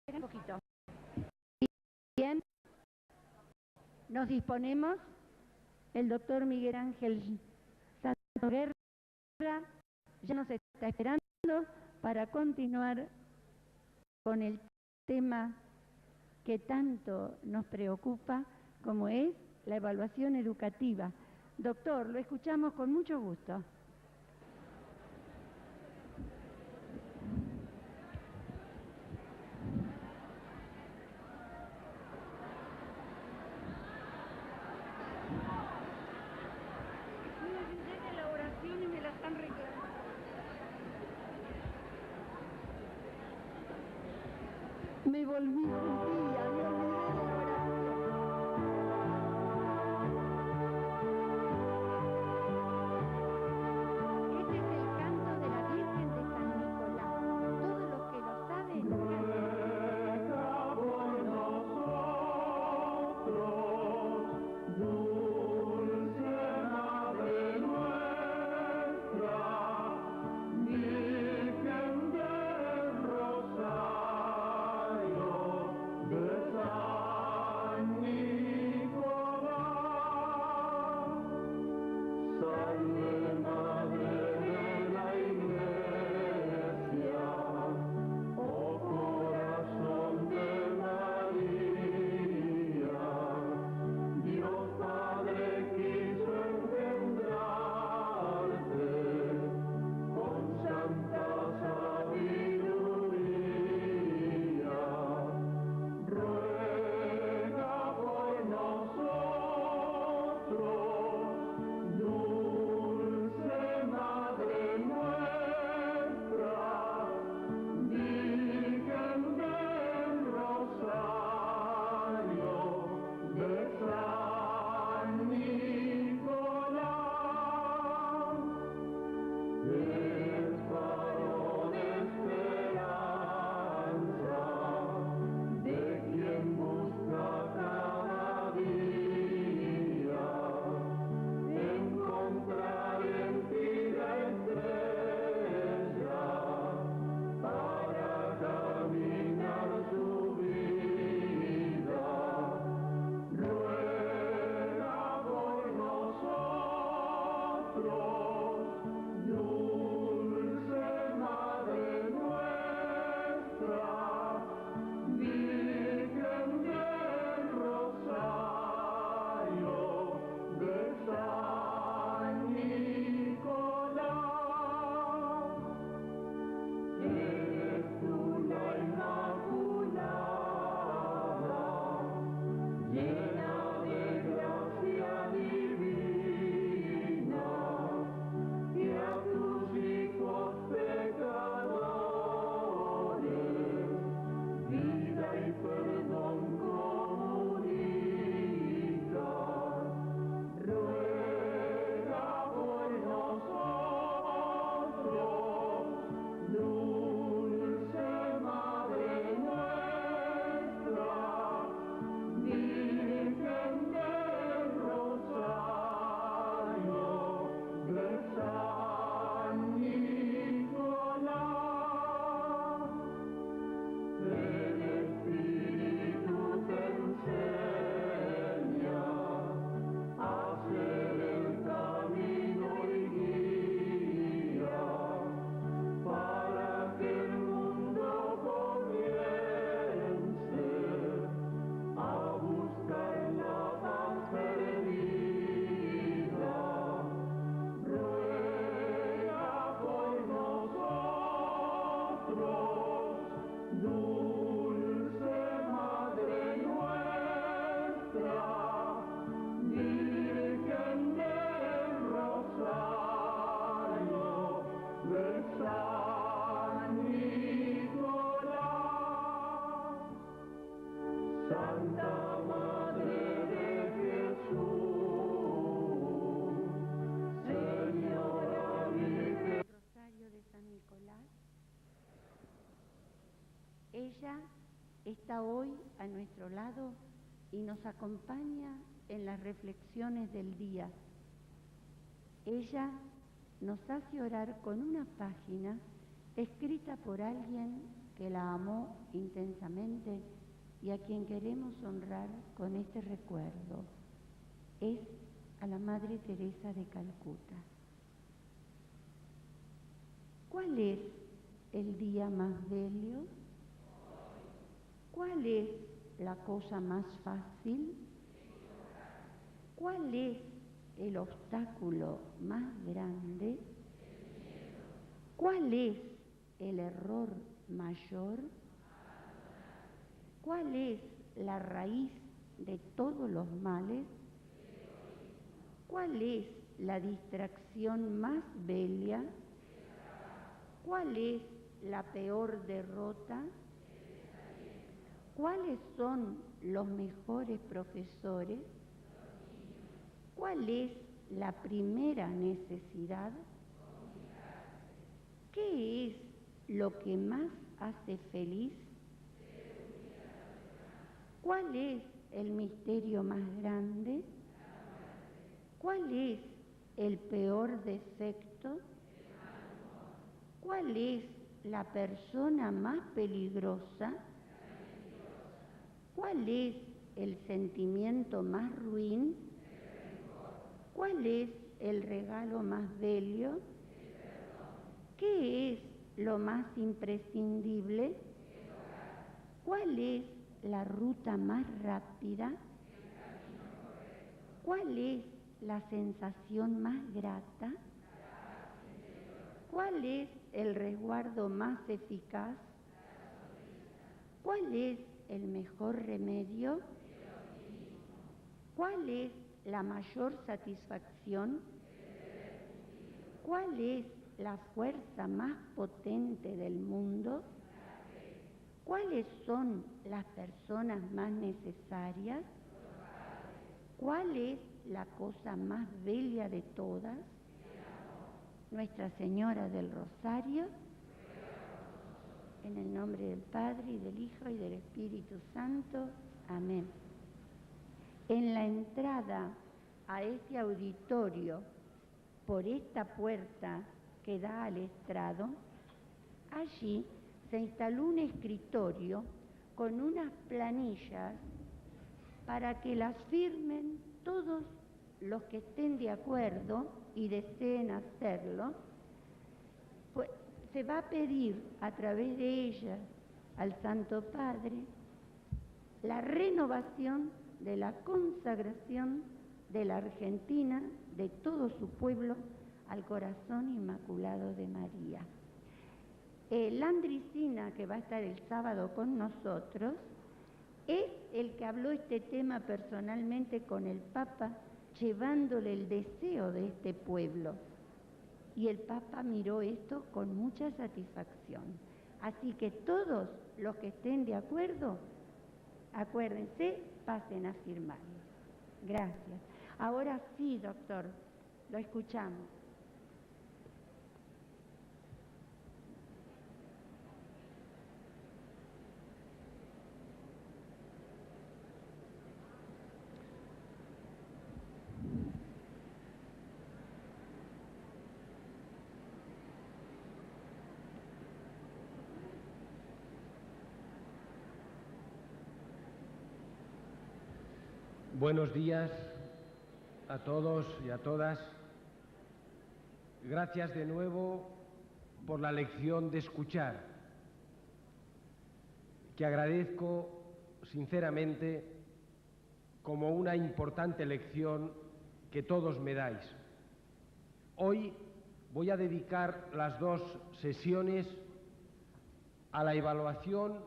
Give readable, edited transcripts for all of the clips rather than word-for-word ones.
Un poquito. Bien, nos disponemos. El doctor Miguel Ángel Santos Guerra ya nos está esperando para continuar con el tema que tanto nos preocupa, como es la evaluación educativa. Doctor, lo escuchamos con mucho gusto. Me volví un día, me olvidé de la oración. Este es el canto de la Virgen de San Nicolás. Todos los que lo saben, Ruega por nosotros, dulce Madre nuestra, Virgen del Rosario de San Nicolás. Salve Madre de la Iglesia, oh corazón de María, Dios Padre quiso engendrarte con santa sabiduría. Ruega por nosotros, dulce Madre nuestra, Virgen del Rosario de San Nicolás. El faro de esperanza de quien busca cada día encontrar en ti la estrella para caminar su vida. Ruega por nosotros, dulce Madre nuestra, Virgen del Rosario de San Nicolás. Eres tú la Inmaculada, llena de gracia divina, y a tus hijos pecadores vida y perdón comunica. Ruega por nosotros, dulce Madre nuestra, Virgen del Rosario de San Nicolás. El Espíritu te enseña a hacer el camino y guía para que el mundo comience a buscar la paz perdida. Ruega por nosotros, dulce Madre nuestra, Virgen del Rosario de San Nicolás. Santa Madre de Jesús, Señora Virgen. Rosario de San Nicolás. Ella está hoy a nuestro lado y nos acompaña en las reflexiones del día, Ella nos hace orar con una página escrita por alguien que la amó intensamente y a quien queremos honrar con este recuerdo. Es a la Madre Teresa de Calcuta. ¿Cuál es el día más bello? ¿Cuál es la cosa más fácil? ¿Cuál es el obstáculo más grande? ¿Cuál es el error mayor? ¿Cuál es la raíz de todos los males? ¿Cuál es la distracción más bella? ¿Cuál es la peor derrota? ¿Cuáles son los mejores profesores? ¿Cuál es la primera necesidad? ¿Qué es lo que más hace feliz? ¿Cuál es el misterio más grande? ¿Cuál es el peor defecto? ¿Cuál es la persona más peligrosa? ¿Cuál es el sentimiento más ruin? ¿Cuál es el regalo más bello? ¿Qué es lo más imprescindible? ¿Cuál es la ruta más rápida? ¿Cuál es la sensación más grata? ¿Cuál es el resguardo más eficaz? ¿Cuál es el mejor remedio? ¿Cuál es la mayor satisfacción? ¿Cuál es la fuerza más potente del mundo? ¿Cuáles son las personas más necesarias? ¿Cuál es la cosa más bella de todas? Nuestra Señora del Rosario, en el nombre del Padre, y del Hijo, y del Espíritu Santo. Amén. En la entrada a este auditorio, por esta puerta que da al estrado, allí se instaló un escritorio con unas planillas para que las firmen todos los que estén de acuerdo y deseen hacerlo. Pues se va a pedir a través de ellas al Santo Padre la renovación de la consagración de la Argentina, de todo su pueblo, al corazón inmaculado de María. Landricina, que va a estar el sábado con nosotros, es el que habló este tema personalmente con el Papa, llevándole el deseo de este pueblo. Y el Papa miró esto con mucha satisfacción. Así que todos los que estén de acuerdo, acuérdense, pasen a firmarlo. Gracias. Ahora sí, doctor, lo escuchamos. Buenos días a todos y a todas. Gracias de nuevo por la lección de escuchar, que agradezco sinceramente como una importante lección que todos me dais. Hoy voy a dedicar las dos sesiones a la evaluación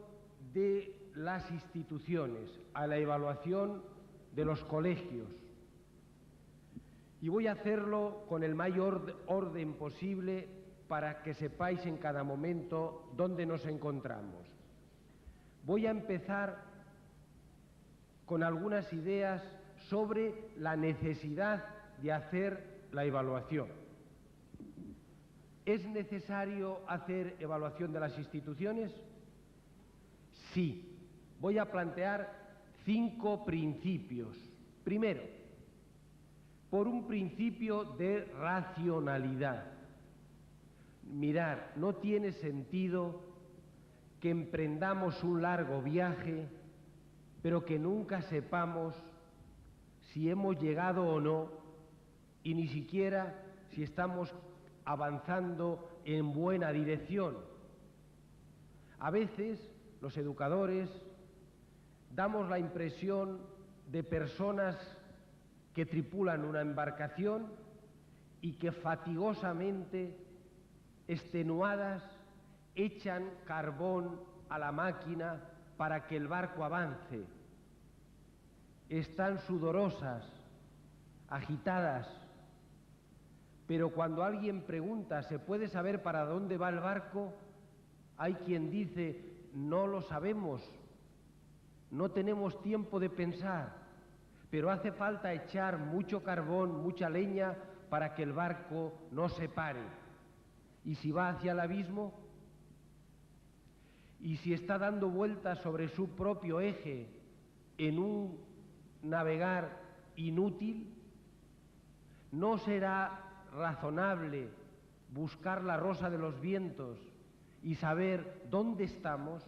de las instituciones, a la evaluación de los colegios, y voy a hacerlo con el mayor orden posible para que sepáis en cada momento dónde nos encontramos. Voy a empezar con algunas ideas sobre la necesidad de hacer la evaluación. ¿Es necesario hacer evaluación de las instituciones? Sí. Voy a plantear 5 principios. Primero, por un principio de racionalidad. Mirar, no tiene sentido que emprendamos un largo viaje, pero que nunca sepamos si hemos llegado o no, y ni siquiera si estamos avanzando en buena dirección. A veces, los educadores damos la impresión de personas que tripulan una embarcación y que fatigosamente, extenuadas, echan carbón a la máquina para que el barco avance. Están sudorosas, agitadas, pero cuando alguien pregunta, ¿se puede saber para dónde va el barco?, hay quien dice, no lo sabemos, no tenemos tiempo de pensar, pero hace falta echar mucho carbón, mucha leña, para que el barco no se pare. Y si va hacia el abismo, y si está dando vueltas sobre su propio eje en un navegar inútil, ¿no será razonable buscar la rosa de los vientos y saber dónde estamos?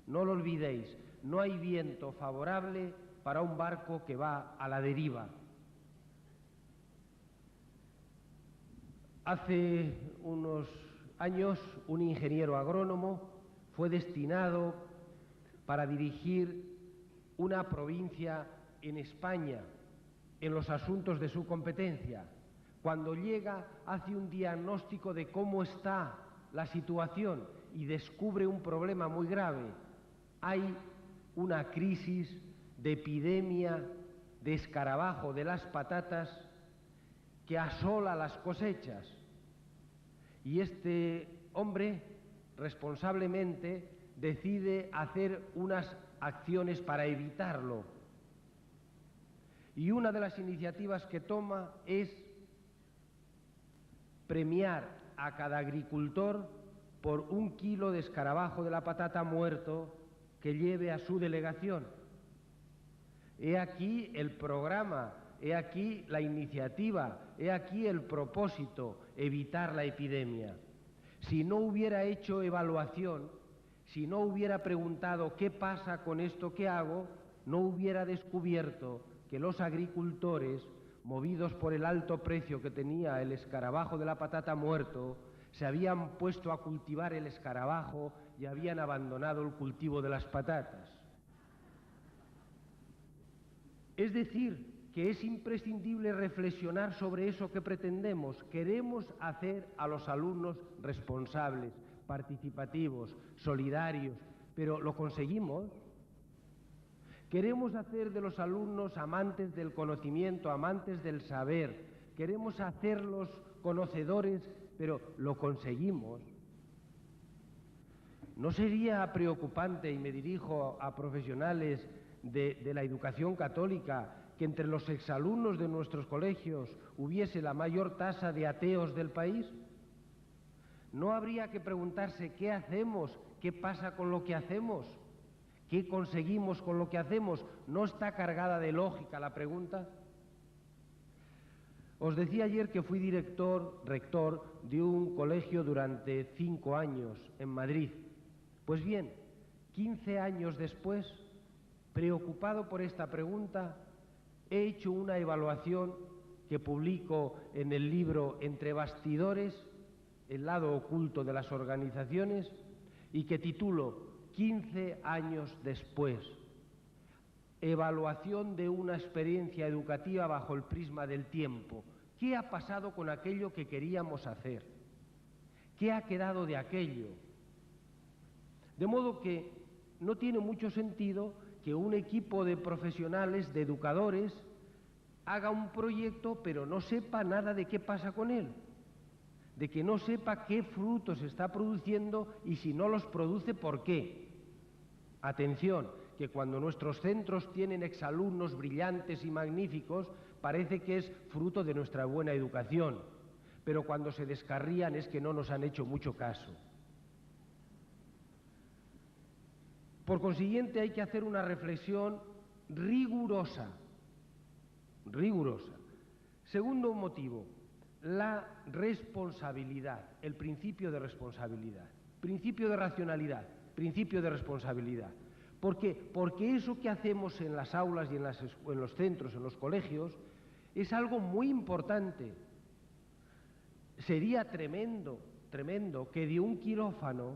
No lo olvidéis, no hay viento favorable para un barco que va a la deriva. Hace unos años, un ingeniero agrónomo fue destinado para dirigir una provincia en España, en los asuntos de su competencia. Cuando llega, hace un diagnóstico de cómo está la situación y descubre un problema muy grave. Hay una crisis de epidemia de escarabajo de las patatas que asola las cosechas. Y este hombre, responsablemente, decide hacer unas acciones para evitarlo. Y una de las iniciativas que toma es premiar a cada agricultor por 1 kilo de escarabajo de la patata muerto que lleve a su delegación. He aquí el programa, he aquí la iniciativa, he aquí el propósito, evitar la epidemia. Si no hubiera hecho evaluación, si no hubiera preguntado qué pasa con esto que hago, no hubiera descubierto que los agricultores, movidos por el alto precio que tenía el escarabajo de la patata muerto, se habían puesto a cultivar el escarabajo y habían abandonado el cultivo de las patatas. Es decir, que es imprescindible reflexionar sobre eso que pretendemos. Queremos hacer a los alumnos responsables, participativos, solidarios, pero ¿lo conseguimos? Queremos hacer de los alumnos amantes del conocimiento, amantes del saber. Queremos hacerlos conocedores, pero ¿lo conseguimos? ¿No sería preocupante, y me dirijo a profesionales de la educación católica, que entre los exalumnos de nuestros colegios hubiese la mayor tasa de ateos del país? ¿No habría que preguntarse qué hacemos, qué pasa con lo que hacemos, qué conseguimos con lo que hacemos? ¿No está cargada de lógica la pregunta? Os decía ayer que fui rector de un colegio durante 5 años en Madrid. Pues bien, 15 años después, preocupado por esta pregunta, he hecho una evaluación que publico en el libro Entre bastidores, el lado oculto de las organizaciones, y que titulo 15 años después. Evaluación de una experiencia educativa bajo el prisma del tiempo. ¿Qué ha pasado con aquello que queríamos hacer? ¿Qué ha quedado de aquello? De modo que no tiene mucho sentido que un equipo de profesionales, de educadores, haga un proyecto pero no sepa nada de qué pasa con él, de que no sepa qué frutos está produciendo y si no los produce, ¿por qué? Atención, que cuando nuestros centros tienen exalumnos brillantes y magníficos, parece que es fruto de nuestra buena educación, pero cuando se descarrían es que no nos han hecho mucho caso. Por consiguiente, hay que hacer una reflexión rigurosa. Segundo motivo, la responsabilidad, el principio de responsabilidad, principio de racionalidad, principio de responsabilidad. ¿Por qué? Porque eso que hacemos en las aulas y en los centros, en los colegios, es algo muy importante. Sería tremendo que de un quirófano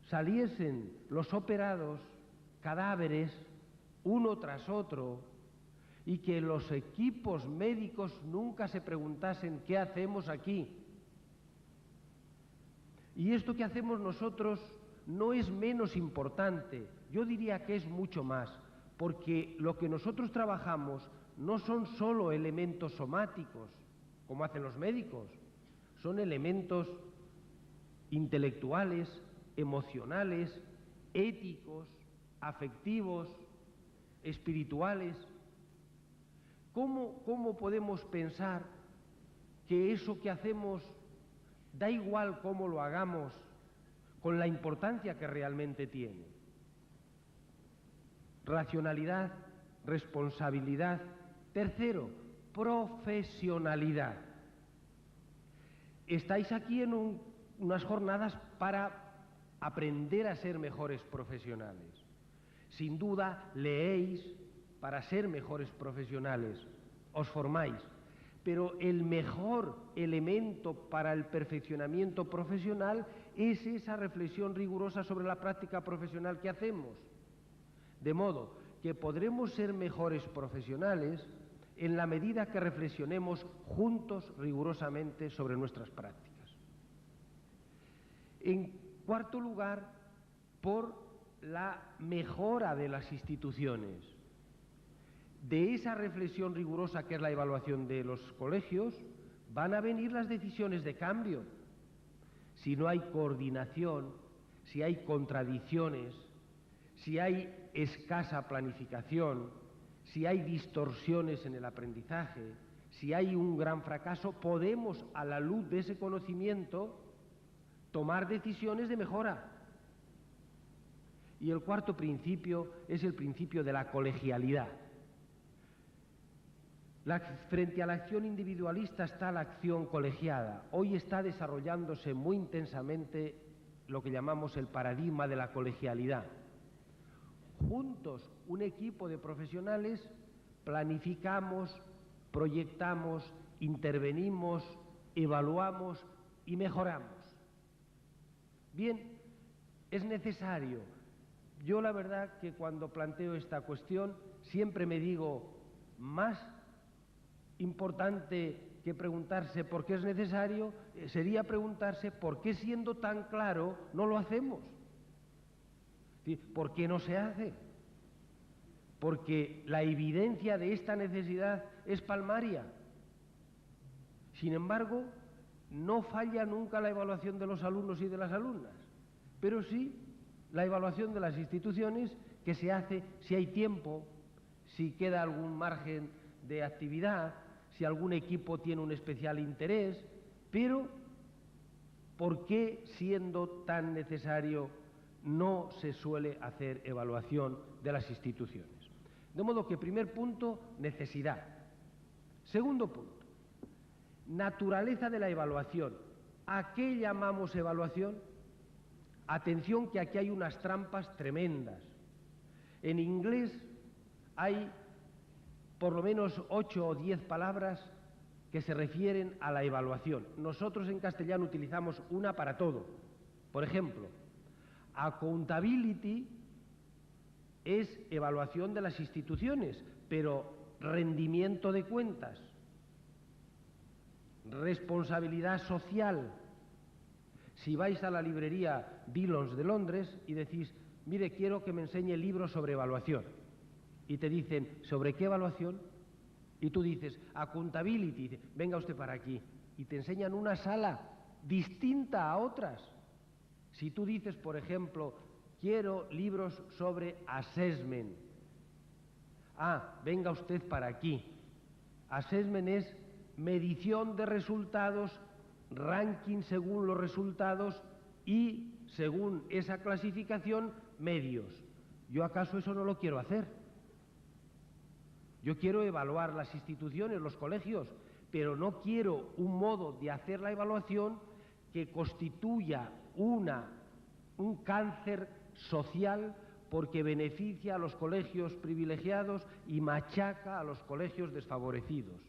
saliesen los operados cadáveres uno tras otro y que los equipos médicos nunca se preguntasen ¿qué hacemos aquí? Y esto que hacemos nosotros no es menos importante, yo diría que es mucho más, porque lo que nosotros trabajamos no son solo elementos somáticos, como hacen los médicos, son elementos intelectuales, emocionales, éticos, afectivos, espirituales. ¿Cómo podemos pensar que eso que hacemos, da igual cómo lo hagamos, con la importancia que realmente tiene? Racionalidad, responsabilidad. Tercero, profesionalidad. Estáis aquí en unas jornadas para aprender a ser mejores profesionales. Sin duda, leéis para ser mejores profesionales, os formáis. Pero el mejor elemento para el perfeccionamiento profesional es esa reflexión rigurosa sobre la práctica profesional que hacemos. De modo que podremos ser mejores profesionales en la medida que reflexionemos juntos rigurosamente sobre nuestras prácticas. En cuarto lugar, por la mejora de las instituciones. De esa reflexión rigurosa que es la evaluación de los colegios, van a venir las decisiones de cambio. Si no hay coordinación, si hay contradicciones, si hay escasa planificación, si hay distorsiones en el aprendizaje, si hay un gran fracaso, podemos, a la luz de ese conocimiento, tomar decisiones de mejora. Y el cuarto principio es el principio de la colegialidad. Frente a la acción individualista está la acción colegiada. Hoy está desarrollándose muy intensamente lo que llamamos el paradigma de la colegialidad. Juntos, un equipo de profesionales, planificamos, proyectamos, intervenimos, evaluamos y mejoramos. Bien, es necesario. Yo la verdad que cuando planteo esta cuestión siempre me digo, más importante que preguntarse por qué es necesario, sería preguntarse por qué, siendo tan claro, no lo hacemos. ¿Por qué no se hace? Porque la evidencia de esta necesidad es palmaria. Sin embargo, no falla nunca la evaluación de los alumnos y de las alumnas, pero sí la evaluación de las instituciones, que se hace si hay tiempo, si queda algún margen de actividad, si algún equipo tiene un especial interés, pero ¿por qué, siendo tan necesario, no se suele hacer evaluación de las instituciones? De modo que, primer punto, necesidad. Segundo punto, naturaleza de la evaluación. ¿A qué llamamos evaluación? Atención, que aquí hay unas trampas tremendas. En inglés hay por lo menos 8 o 10 palabras que se refieren a la evaluación. Nosotros en castellano utilizamos una para todo. Por ejemplo, accountability es evaluación de las instituciones, pero rendimiento de cuentas. Responsabilidad social. Si vais a la librería Dillons de Londres y decís, mire, quiero que me enseñe libros sobre evaluación, y te dicen, ¿sobre qué evaluación? Y tú dices, accountability, y dice, venga usted para aquí, y te enseñan una sala distinta a otras. Si tú dices, por ejemplo, quiero libros sobre assessment, venga usted para aquí. Assessment es medición de resultados, ranking según los resultados y, según esa clasificación, medios. ¿Yo acaso eso no lo quiero hacer? Yo quiero evaluar las instituciones, los colegios, pero no quiero un modo de hacer la evaluación que constituya un cáncer social porque beneficia a los colegios privilegiados y machaca a los colegios desfavorecidos.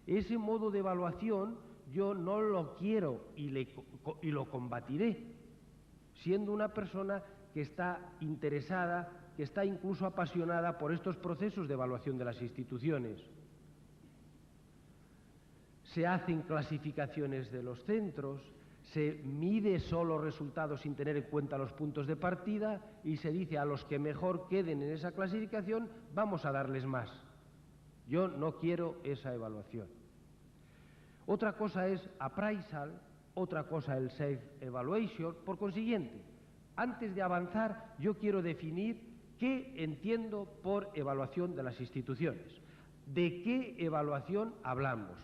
Ese modo de evaluación yo no lo quiero y lo combatiré, siendo una persona que está interesada, que está incluso apasionada por estos procesos de evaluación de las instituciones. Se hacen clasificaciones de los centros, se mide solo resultados sin tener en cuenta los puntos de partida y se dice a los que mejor queden en esa clasificación vamos a darles más. Yo no quiero esa evaluación. Otra cosa es appraisal, otra cosa el self-evaluation. Por consiguiente, antes de avanzar, yo quiero definir qué entiendo por evaluación de las instituciones. ¿De qué evaluación hablamos?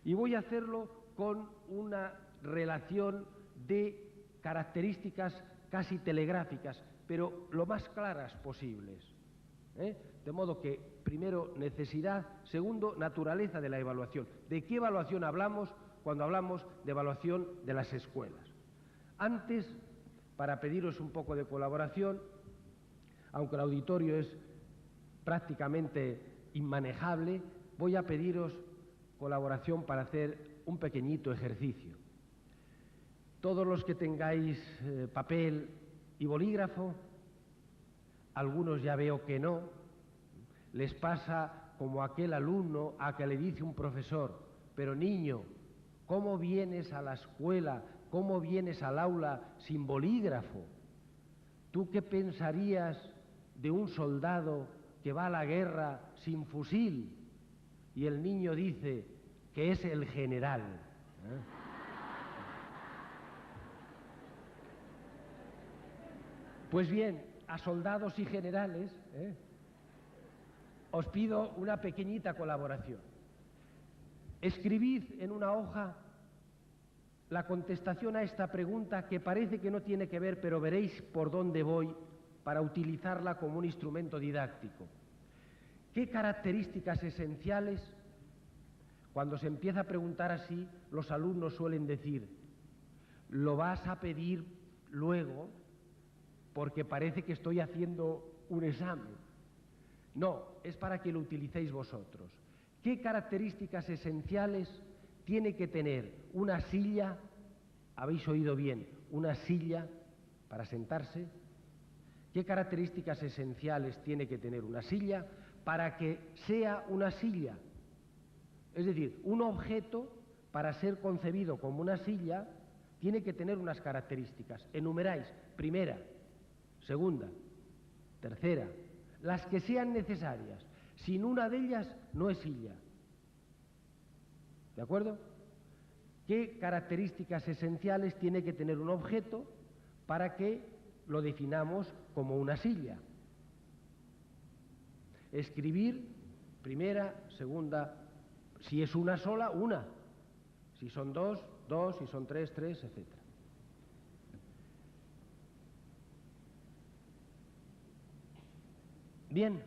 Y voy a hacerlo con una relación de características casi telegráficas, pero lo más claras posibles. De modo que, primero, necesidad, segundo, naturaleza de la evaluación. ¿De qué evaluación hablamos cuando hablamos de evaluación de las escuelas? Antes, para pediros un poco de colaboración, aunque el auditorio es prácticamente inmanejable, voy a pediros colaboración para hacer un pequeñito ejercicio. Todos los que tengáis papel y bolígrafo, algunos ya veo que no, les pasa como aquel alumno a que le dice un profesor: pero niño, ¿cómo vienes a la escuela, cómo vienes al aula sin bolígrafo? ¿Tú qué pensarías de un soldado que va a la guerra sin fusil? Y el niño dice que es el general. Pues bien, a soldados y generales, os pido una pequeñita colaboración. Escribid en una hoja la contestación a esta pregunta que parece que no tiene que ver, pero veréis por dónde voy para utilizarla como un instrumento didáctico. ¿Qué características esenciales? Cuando se empieza a preguntar así, los alumnos suelen decir: lo vas a pedir luego porque parece que estoy haciendo un examen. No, es para que lo utilicéis vosotros. ¿Qué características esenciales tiene que tener una silla? ¿Habéis oído bien? Una silla para sentarse. ¿Qué características esenciales tiene que tener una silla para que sea una silla? Es decir, un objeto, para ser concebido como una silla, tiene que tener unas características. Enumeráis: primera, segunda, tercera, las que sean necesarias. Sin una de ellas no es silla. ¿De acuerdo? ¿Qué características esenciales tiene que tener un objeto para que lo definamos como una silla? Escribir: primera, segunda, si es una sola, una. Si son dos, dos, si son tres, tres, etc. Bien,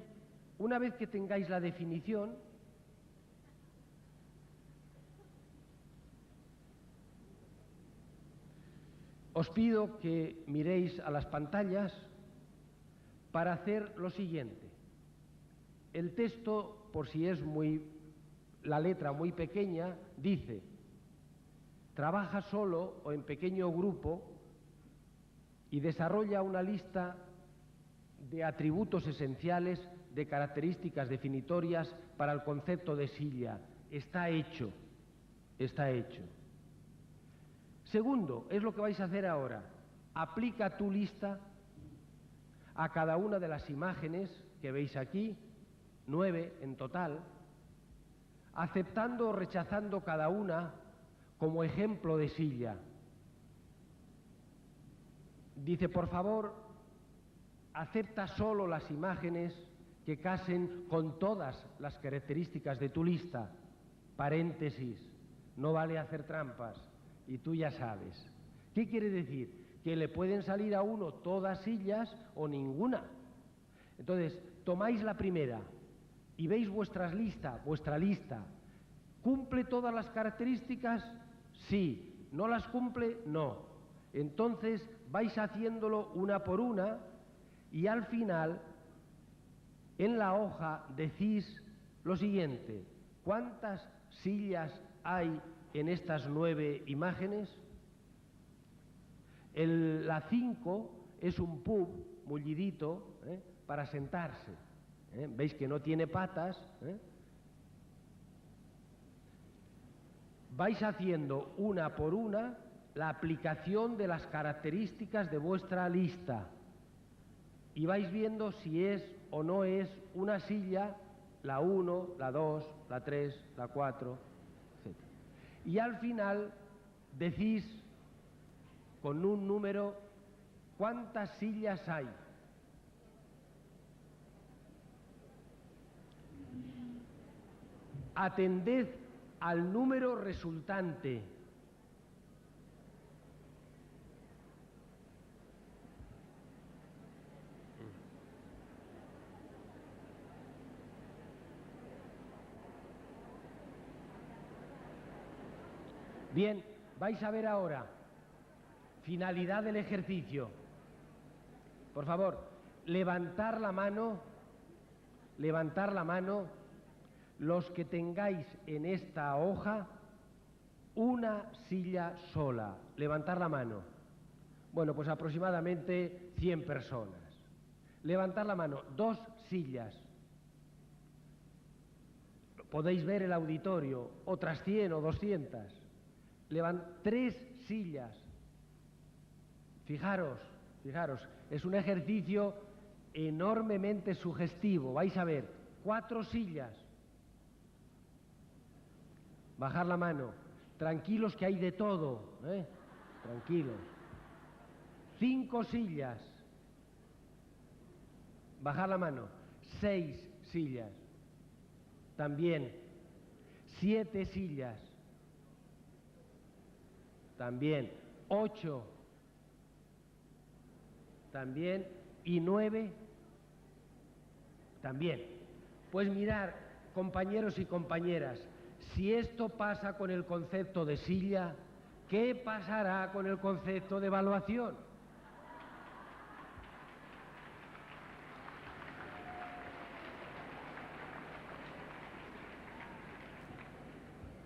una vez que tengáis la definición, os pido que miréis a las pantallas para hacer lo siguiente. El texto, por si es la letra muy pequeña, dice: trabaja solo o en pequeño grupo y desarrolla una lista de atributos esenciales, de características definitorias para el concepto de silla. Está hecho, está hecho. Segundo, es lo que vais a hacer ahora. Aplica tu lista a cada una de las imágenes que veis aquí, 9 en total, aceptando o rechazando cada una como ejemplo de silla. Dice: por favor, acepta solo las imágenes que casen con todas las características de tu lista. Paréntesis, no vale hacer trampas, y tú ya sabes. ¿Qué quiere decir? Que le pueden salir a uno todas sillas o ninguna. Entonces, tomáis la primera y veis vuestra lista ¿Cumple todas las características? Sí. ¿No las cumple? No. Entonces vais haciéndolo una por una y al final en la hoja decís lo siguiente: ¿cuántas sillas hay en estas 9 imágenes? La 5 es un pub mullidito para sentarse. ¿Veis que no tiene patas? Vais haciendo una por una la aplicación de las características de vuestra lista y vais viendo si es o no es una silla la 1, la 2, la 3, la 4, etc. Y al final decís con un número cuántas sillas hay. Atended al número resultante. Bien, vais a ver ahora, finalidad del ejercicio. Por favor, levantar la mano los que tengáis en esta hoja una silla sola. Levantar la mano. Bueno, pues aproximadamente 100 personas. Levantar la mano, 2 sillas. Podéis ver el auditorio, otras 100 o 200. 3 sillas. Fijaros, es un ejercicio enormemente sugestivo. Vais a ver, 4 sillas. Bajar la mano. Tranquilos que hay de todo, tranquilos. 5 sillas. Bajar la mano. 6 sillas. También. 7 sillas. También. 8. También. Y 9. También. Pues mirar, compañeros y compañeras, si esto pasa con el concepto de silla, ¿qué pasará con el concepto de evaluación?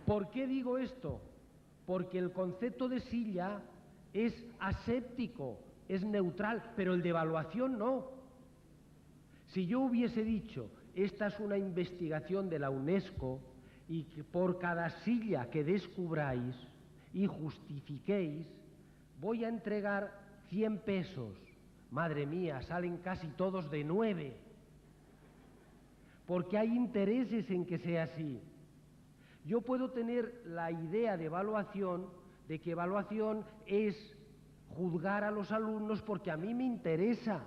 ¿Por qué digo esto? Porque el concepto de silla es aséptico, es neutral, pero el de evaluación no. Si yo hubiese dicho, esta es una investigación de la UNESCO y que por cada silla que descubráis y justifiquéis, voy a entregar 100 pesos. Madre mía, salen casi todos de 9. Porque hay intereses en que sea así. Yo puedo tener la idea de evaluación, de que evaluación es juzgar a los alumnos porque a mí me interesa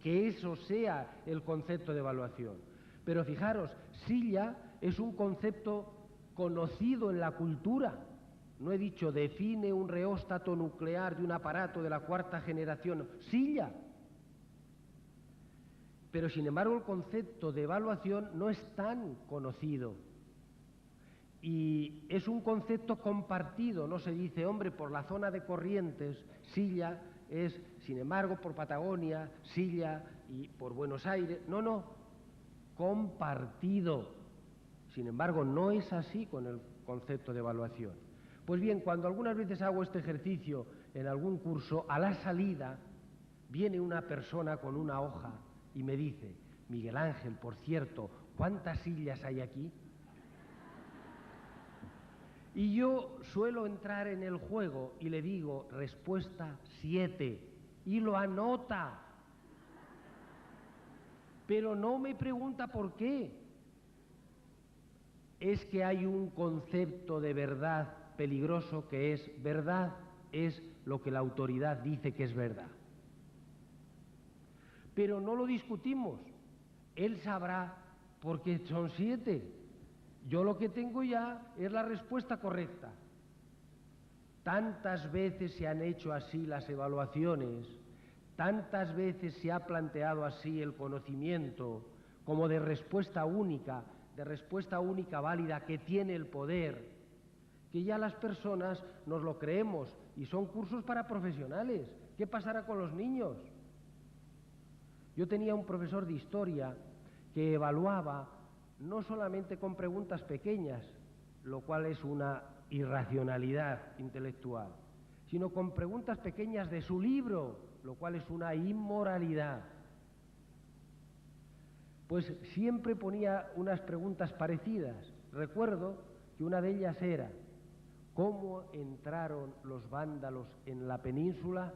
que eso sea el concepto de evaluación. Pero fijaros, silla es un concepto conocido en la cultura. No he dicho define un reóstato nuclear de un aparato de la 4ª generación. Silla. Pero sin embargo el concepto de evaluación no es tan conocido. Y es un concepto compartido, no se dice, hombre, por la zona de Corrientes, silla es, sin embargo, por Patagonia, silla y por Buenos Aires. No, compartido. Sin embargo, no es así con el concepto de evaluación. Pues bien, cuando algunas veces hago este ejercicio en algún curso, a la salida viene una persona con una hoja y me dice, Miguel Ángel, por cierto, ¿cuántas sillas hay aquí? Y yo suelo entrar en el juego y le digo, respuesta 7, y lo anota. Pero no me pregunta por qué. Es que hay un concepto de verdad peligroso que es verdad, es lo que la autoridad dice que es verdad. Pero no lo discutimos. Él sabrá porque son 7. Yo lo que tengo ya es la respuesta correcta. Tantas veces se han hecho así las evaluaciones, tantas veces se ha planteado así el conocimiento como de respuesta única, de respuesta única válida que tiene el poder, que ya las personas nos lo creemos y son cursos para profesionales. ¿Qué pasará con los niños? Yo tenía un profesor de historia que evaluaba no solamente con preguntas pequeñas, lo cual es una irracionalidad intelectual, sino con preguntas pequeñas de su libro, lo cual es una inmoralidad. Pues siempre ponía unas preguntas parecidas. Recuerdo que una de ellas era: ¿cómo entraron los vándalos en la península?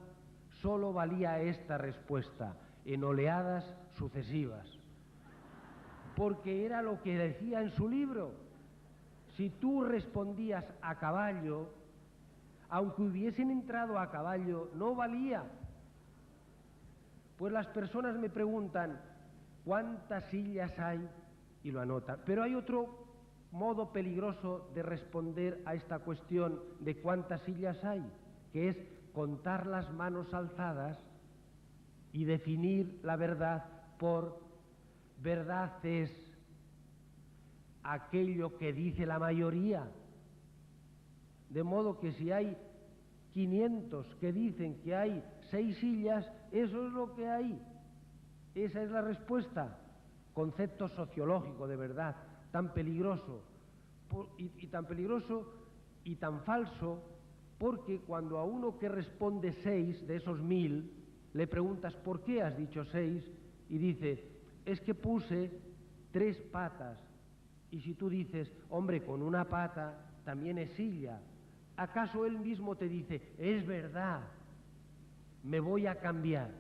Solo valía esta respuesta: en oleadas sucesivas. Porque era lo que decía en su libro. Si tú respondías a caballo, aunque hubiesen entrado a caballo, no valía. Pues las personas me preguntan: ¿cuántas sillas hay? Y lo anotan. Pero hay otro modo peligroso de responder a esta cuestión de cuántas sillas hay, que es contar las manos alzadas y definir la verdad por verdad es aquello que dice la mayoría. De modo que si hay 500 que dicen que hay 6 sillas, eso es lo que hay. Esa es la respuesta. Concepto sociológico de verdad, tan peligroso, y tan peligroso y tan falso, porque cuando a uno que responde 6 de esos 1000, le preguntas ¿por qué has dicho 6? Y dice: es que puse 3 patas. Y si tú dices: hombre, con una pata también es silla, ¿acaso él mismo te dice: es verdad, me voy a cambiar?